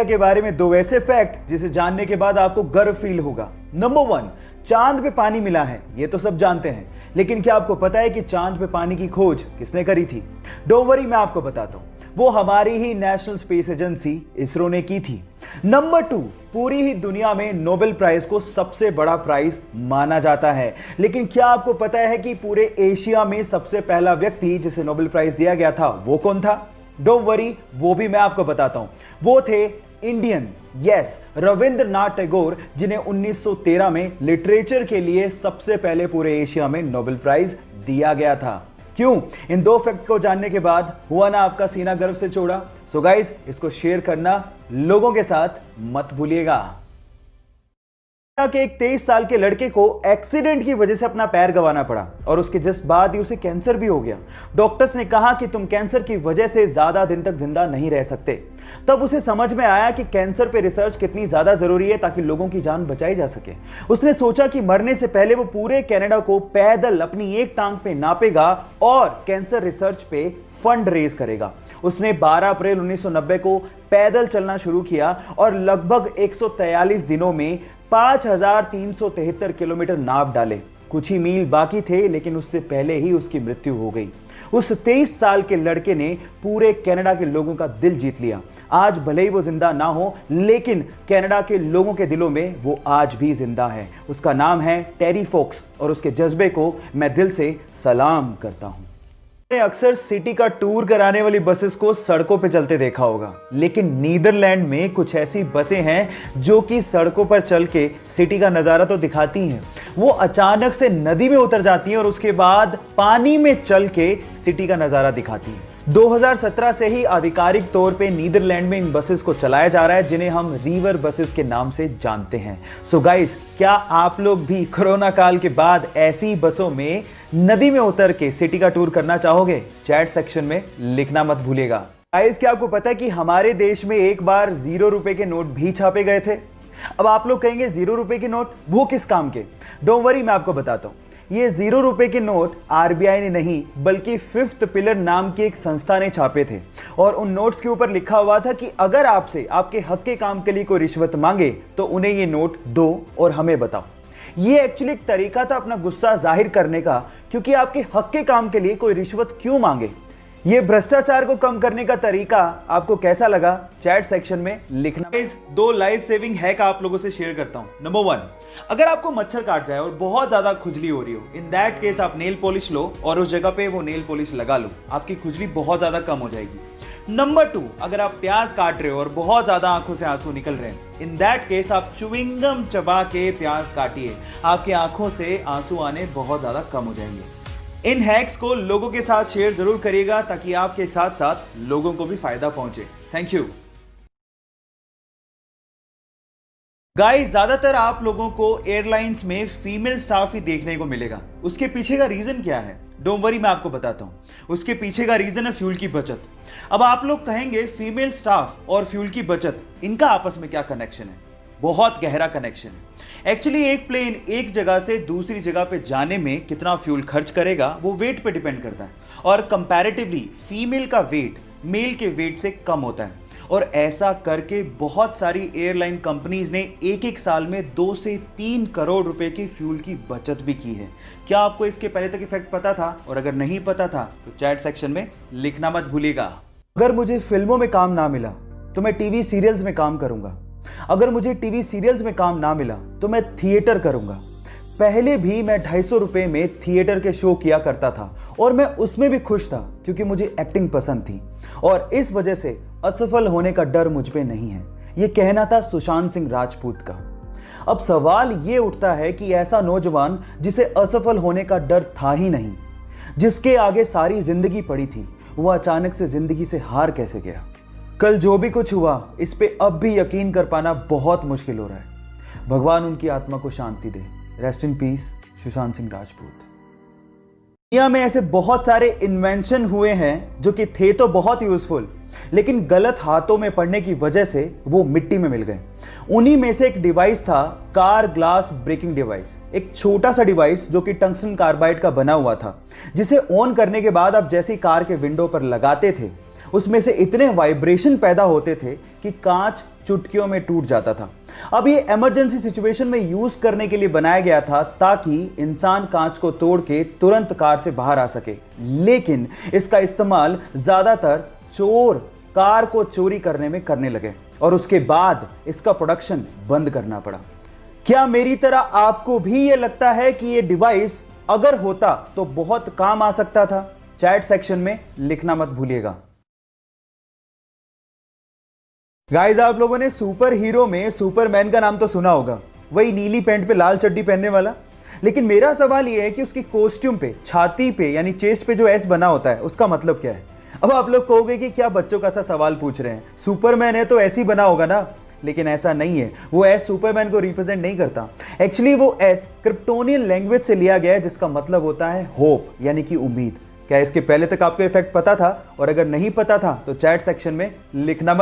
India के बारे में दो ऐसे फैक्ट जिसे जानने के बाद आपको गर्व फील होगा। नंबर 1, चांद पे पानी मिला है, ये तो सब जानते हैं, लेकिन क्या आपको पता है कि चांद पे पानी की खोज किसने करी थी? डोंट वरी, मैं आपको बताता हूं। वो हमारी ही नेशनल स्पेस एजेंसी इसरो ने की थी। नंबर 2, पूरी ही दुनिया में नोबेल प्राइज को सबसे बड़ा प्राइज माना जाता है, लेकिन क्या आपको पता है कि पूरे एशिया में सबसे पहला व्यक्ति जिसे नोबेल प्राइज दिया गया था वो कौन था? डोंट वरी, वो भी मैं आपको बताता हूं। वो थे इंडियन, यस, रविंद्रनाथ टैगोर, जिन्हें 1913 में लिटरेचर के लिए सबसे पहले पूरे एशिया में नोबेल प्राइज दिया गया था। क्यों? इन दो फैक्ट को जानने के बाद हुआ ना आपका सीना गर्व से चौड़ा? सो गाइस, इसको शेयर करना लोगों के साथ मत भूलिएगा। के एक 23 साल के लड़के को एक्सीडेंट की वजह से अपना पैर गंवाना पड़ा और उसके जस्ट बाद ही उसे कैंसर भी हो गया। डॉक्टर्स ने कहा कि तुम कैंसर की वजह से ज्यादा दिन तक जिंदा नहीं रह सकते। तब उसे समझ में आया कि कैंसर पे रिसर्च कितनी ज्यादा जरूरी है ताकि लोगों की जान बचाई जा सके। उसने सोचा कि मरने से पहले वो पूरे कनाडा को पैदल अपनी एक टांग पे नापेगा और कैंसर रिसर्च पे फंड रेज करेगा। उसने 12 अप्रैल 1990 को पैदल चलना शुरू किया और लगभग 143 दिनों में 5373 किलोमीटर नाप डाले। कुछ ही मील बाकी थे, लेकिन उससे पहले ही उसकी मृत्यु हो गई। उस 23 साल के लड़के ने पूरे कनाडा के लोगों का दिल जीत लिया। आज भले ही वो जिंदा ना हो, लेकिन कनाडा के लोगों के दिलों में वो आज भी जिंदा है। उसका नाम है टेरी फोक्स और उसके जज्बे को मैं दिल से सलाम करता हूं। अक्सर सिटी का टूर कराने वाली बसेस को सड़कों पे चलते देखा होगा, लेकिन नीदरलैंड में कुछ ऐसी बसें हैं जो कि सड़कों पर चल के सिटी का नजारा तो दिखाती हैं। वो अचानक से नदी में उतर जाती हैं और उसके बाद पानी में चल के सिटी का नजारा दिखाती हैं। 2017 से ही आधिकारिक तौर पे नीदरलैंड में इन बसेस को चलाया जा रहा है, जिन्हें हम रिवर बसेस के नाम से जानते हैं। सो गाइस, क्या आप लोग भी कोरोना काल के बाद ऐसी बसों में नदी में उतर के सिटी का टूर करना चाहोगे? चैट सेक्शन में लिखना मत भूलिएगा। गाइस, क्या आपको पता है कि हमारे देश में एक बार 0 रुपए के नोट भी छापे गए थे? अब आप लोग कहेंगे 0 रुपए के नोट वो किस काम के? डोंट वरी, मैं आपको बताता हूं। ये 0 रुपए के नोट आरबीआई ने नहीं, बल्कि फिफ्थ पिलर नाम की एक संस्था ने छापे थे और उन नोट्स के ऊपर लिखा हुआ था कि अगर आपसे आपके हक के काम के लिए कोई रिश्वत मांगे तो उन्हें ये नोट दो और हमें बताओ। ये एक्चुअली एक तरीका था अपना गुस्सा जाहिर करने का, क्योंकि आपके हक के काम के लिए कोई रिश्वत क्यों मांगे। ये भ्रष्टाचार को कम करने का तरीका आपको कैसा लगा? चैट सेक्शन में लिखना। दो लाइफ सेविंग हैक आप लोगों से शेयर करता हूं। नंबर 1, अगर आपको मच्छर काट जाए और बहुत ज्यादा खुजली हो रही हो, इन दैट केस आप नेल पॉलिश लो और उस जगह पे वो नेल पॉलिश लगा लो, आपकी खुजली बहुत ज्यादा कम हो जाएगी। नंबर 2, अगर आप प्याज काट रहे हो और बहुत ज्यादा आंखों से आंसू निकल रहे हैं, इन दैट केस आप च्युइंगम चबा के प्याज काटिए, आपकी आंखों से आंसू आने बहुत ज्यादा कम हो जाएंगे। इन हैक्स को लोगों के साथ शेयर जरूर करिएगा ताकि आपके साथ साथ लोगों को भी फायदा पहुंचे। Thank you guys. ज्यादातर आप लोगों को एयरलाइंस में फीमेल स्टाफ ही देखने को मिलेगा। उसके पीछे का रीजन क्या है? डोंट वरी, मैं आपको बताता हूं। उसके पीछे का रीजन है फ्यूल की बचत। अब आप लोग कहेंगे फ्रीमेल स्टाफ और फ्यूल की बचत, इनका आपस में क्या कनेक्शन है? बहुत गहरा कनेक्शन है। एक्चुअली एक प्लेन एक जगह से दूसरी जगह पे जाने में कितना फ्यूल खर्च करेगा वो वेट पे डिपेंड करता है, और कंपैरेटिवली फीमेल का वेट मेल के वेट से कम होता है। और ऐसा करके बहुत सारी एयरलाइन कंपनीज ने एक एक साल में 2 से 3 करोड़ रुपए की फ्यूल की बचत भी की है। क्या आपको इसके पहले तक इफेक्ट पता था? और अगर नहीं पता था तो चैट सेक्शन में लिखना मत भूलिएगा। अगर मुझे फिल्मों में काम ना मिला तो मैं टीवी सीरियल्स में काम करूंगा। अगर मुझे टीवी सीरियल्स में काम ना मिला तो मैं थिएटर करूंगा। पहले भी मैं 250 रुपए में थिएटर के शो किया करता था और मैं उसमें भी खुश था क्योंकि मुझे एक्टिंग पसंद थी और इस वजह से असफल होने का डर मुझ पे नहीं है। यह कहना था सुशांत सिंह राजपूत का। अब सवाल यह उठता है कि ऐसा नौजवान जिसे असफल होने का डर था ही नहीं, जिसके आगे सारी जिंदगी पड़ी थी, वह अचानक से जिंदगी से हार कैसे गया? कल जो भी कुछ हुआ इस पे अब भी यकीन कर पाना बहुत मुश्किल हो रहा है। भगवान उनकी आत्मा को शांति दे। Rest in peace Sushant Singh Rajput. दुनिया में ऐसे बहुत सारे इन्वेंशन हुए हैं जो कि थे तो बहुत यूजफुल, लेकिन गलत हाथों में पड़ने की वजह से वो मिट्टी में मिल गए। उन्हीं में से एक डिवाइस था कार ग्लास ब्रेकिंग डिवाइस। एक छोटा सा डिवाइस जो कि टंगस्टन कार्बाइड का बना हुआ था, जिसे ऑन करने के बाद आप जैसी कार के विंडो पर लगाते थे उसमें से इतने वाइब्रेशन पैदा होते थे कि कांच चुटकियों में टूट जाता था। अब ये इमरजेंसी सिचुएशन में यूज करने के लिए बनाया गया था ताकि इंसान कांच को तोड़ के तुरंत कार से बाहर आ सके, लेकिन इसका इस्तेमाल ज्यादातर चोर कार को चोरी करने में करने लगे और उसके बाद इसका प्रोडक्शन बंद करना पड़ा। क्या मेरी तरह आपको भी ये लगता है कि ये डिवाइस अगर होता तो बहुत काम आ सकता था? चैट सेक्शन में लिखना मत भूलिएगा। गाइस, आप लोगों ने सुपर हीरो में सुपरमैन का नाम तो सुना होगा, वही नीली पैंट पे लाल चड्डी पहनने वाला। लेकिन मेरा सवाल यह है कि उसकी कॉस्ट्यूम पे, छाती पे यानी चेस्ट पे जो एस बना होता है उसका मतलब क्या है? अब आप लोग कहोगे कि क्या बच्चों का सा सवाल पूछ रहे हैं, सुपरमैन है तो ऐसे ही बना होगा ना। लेकिन ऐसा नहीं है, वो एस सुपरमैन को रिप्रेजेंट नहीं करता। एक्चुअली वो एस क्रिप्टोनियन लैंग्वेज से लिया गया है जिसका मतलब होता है होप यानी कि उम्मीद। क्या इसके पहले तक आपको इफेक्ट पता था? और अगर नहीं पता था तो चैट सेक्शन में लिखना मत